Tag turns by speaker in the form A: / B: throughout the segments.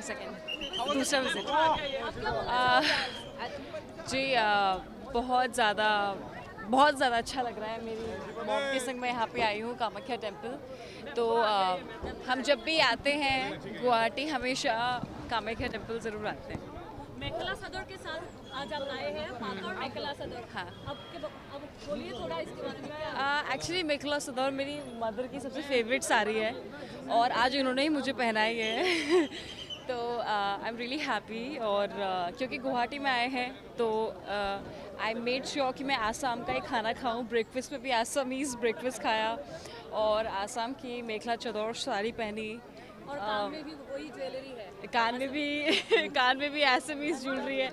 A: Second दूसरा visit जी बहुत ज़्यादा अच्छा लग रहा है। मेरी मॉम के संग मैं यहाँ पे आई हूँ कामाख्या टेम्पल। तो हम जब भी आते हैं गुवाहाटी हमेशा कामाख्या टेम्पल ज़रूर आते हैं।
B: मेखला सदर के साथ आज आप आए हैं, पाका और मेखला सदर।
A: हाँ,
B: अब बोलिए थोड़ा इसके बारे में।
A: एक्चुअली मेखला सदर मेरी मदर की सबसे फेवरेट साड़ी है और आज इन्होंने ही मुझे पहनाई है तो आई एम रियली हैप्पी। और क्योंकि गुवाहाटी में आए हैं तो आई मेड श्योर कि मैं आसाम का ही खाना खाऊं। ब्रेकफास्ट में भी आसामीज़ ब्रेकफास्ट खाया और आसाम की मेखला चादर साड़ी पहनी
B: और कान में भी वही ज्वेलरी है,
A: कान में भी आसामीज़ ज्वेलरी है।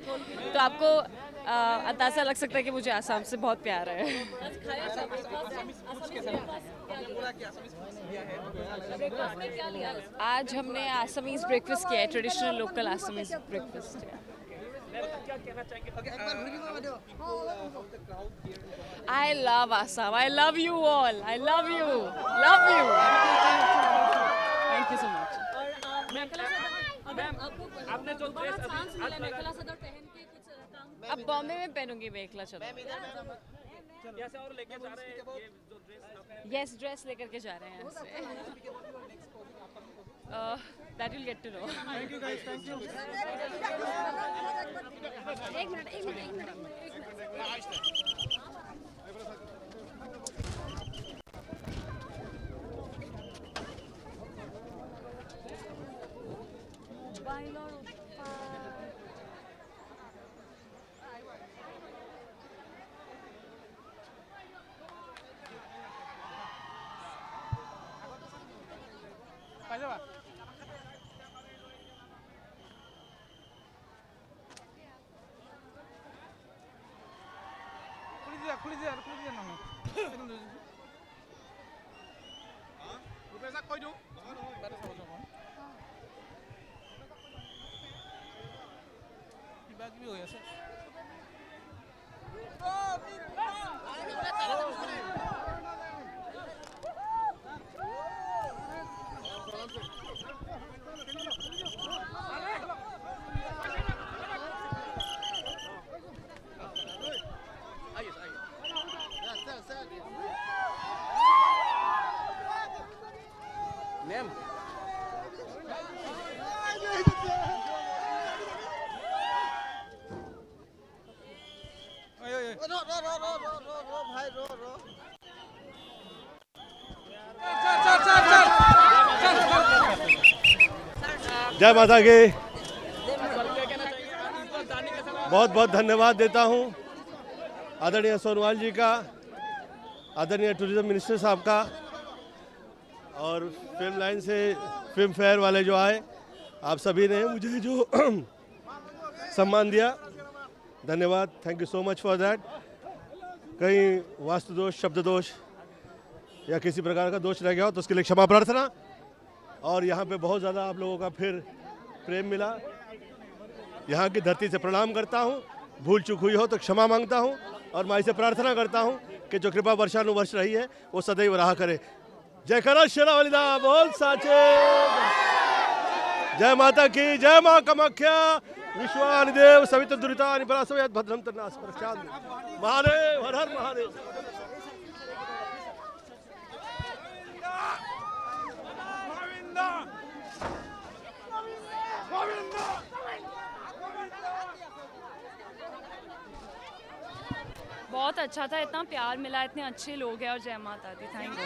A: तो आपको अंदाज़ा लग सकता है कि मुझे आसाम से बहुत प्यार है।
B: आज खाया था ब्रेकफास्ट में क्या लिया?
A: आज हमने आसामीज़ ब्रेकफास्ट किया है, ट्रेडिशनल लोकल आसामीज़ ब्रेकफास्ट है। I love Assam. I love you all. I love you. Love you. Thank you so much.
B: और मेखला सदर आपने जो ड्रेस चांस मिला मेखला सदर पहन के कुछ काम
A: अब बॉम्बे में पहनूंगी मेखला चादर।
C: जैसे और लेके जा रहे हैं ये जो ड्रेस
A: यस, ड्रेस लेकर के जा रहे हैं यहाँ से। That you'll get to know.
D: Thank you guys. Thank you.
B: एक मिनट
C: मैम
D: जय माता की। बहुत बहुत धन्यवाद देता हूँ आदरणीय सोनवाल जी का, आदरणीय टूरिज्म मिनिस्टर साहब का और फिल्म लाइन से फिल्म फेयर वाले जो आए, आप सभी ने मुझे जो सम्मान दिया, धन्यवाद। Thank you so much for that. कहीं वास्तु दोष, शब्द दोष या किसी प्रकार का दोष रह गया हो तो उसके लिए क्षमा प्रार्थना। और यहाँ पे बहुत ज़्यादा आप लोगों का फिर प्रेम मिला, यहाँ की धरती से प्रणाम करता हूँ। भूल चूक हुई हो तो क्षमा मांगता हूँ और माई से प्रार्थना करता हूँ कि जो कृपा वर्षानुवर्ष रही है वो सदैव रहा करे। जय करा शेरावालीदा बोल साचे। जय माता की, जय माँ कामाख्या। विश्वानिदेव सवित दुरिता निपरासवयत भद्रम तन्नास प्रशांत। महादेव, हर हर महादेव।
A: बहुत अच्छा था, इतना प्यार मिला, इतने अच्छे लोग हैं और जय माता दी। Thank you.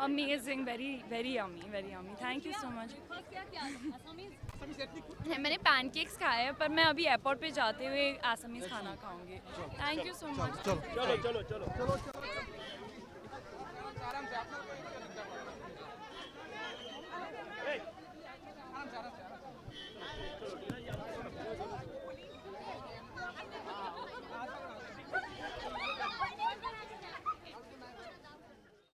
A: Amazing, very very yummy, very yummy. Thank you so much. मैंने पैनकेक्स खाए हैं पर मैं अभी एयरपोर्ट पे जाते हुए आसामीज़ खाना खाऊंगी। Thank you so much.
D: चलो चलो चलो चलो।